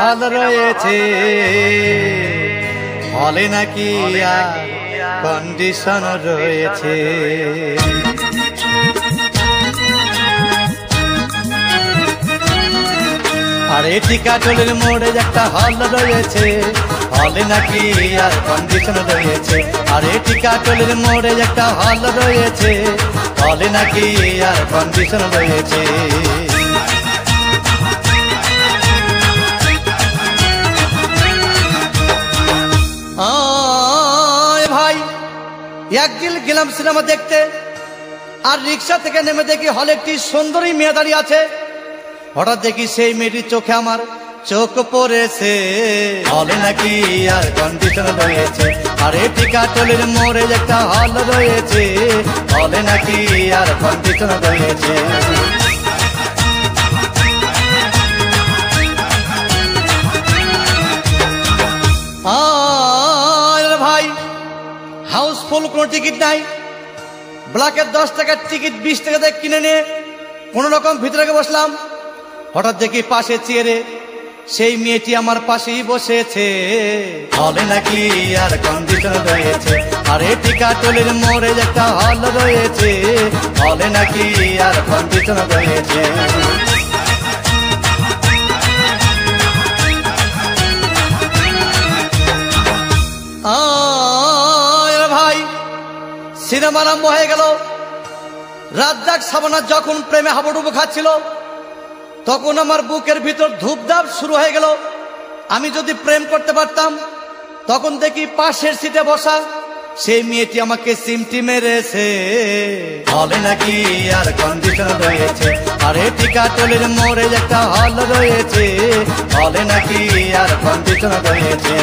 হল রয়েছে, হলে নাকি কন্ডিশন রয়েছে। আরে টিকাটলের মোড়ে একটা হল রয়েছে, হলে নাকি আর কন্ডিশন রয়েছে। আরে টিকাটলের মোড়ে একটা হল রয়েছে, হলে নাকি আর কন্ডিশন রয়েছে। ভাই একদিন গেলাম সিনেমা দেখতে, আর রিক্সা থেকে নেমে দেখি হলে একটি সুন্দরী মেয়ে দাঁড়িয়ে আছে। হঠাৎ দেখি সেই মেয়েটির চোখে আমার চোখ পড়েছে, হলে নাকি আর কন্ডিশন রয়েছে। আরে টিকাটলের মোড়ে একটা হল রয়েছে, হলে নাকি আর কন্ডিশন রয়েছে। ভাই হাউসফুল কোনো টিকিট নাই, ব্ল্যাকের 10 টাকার টিকিট 20 টাকা দিয়ে কিনে নিয়ে কোন রকম ভিতরে বসলাম। হঠাৎ দেখি পাশে চেয়ারে সেই মেয়েটি আমার পাশেই বসেছে, হলে নাকি আর কন্ডিশন রয়েছে। আরে টিকাটলের মোড়ে একটা হল রয়েছে, হলে নাকি আর কন্ডিশন রয়েছে। ভাই সিনেমা আরম্ভ হয়ে গেল। রাজ্জাক সাবানা যখন প্রেমে হাবুডুবু খাচ্ছিল, তখন আমার বুকের ভিতর ধূপধাপ শুরু হয়ে গেল। আমি যদি প্রেম করতে পারতাম। তখন দেখি পাশের সিটে বসা সেই মেয়েটি আমাকে সিমটি মেরেছে, হলে নাকি আর কন্ডিশন রয়েছে। আরে টিকাটলের মোড়ে একটা হল রয়েছে, হলে নাকি আর কন্ডিশন রয়েছে।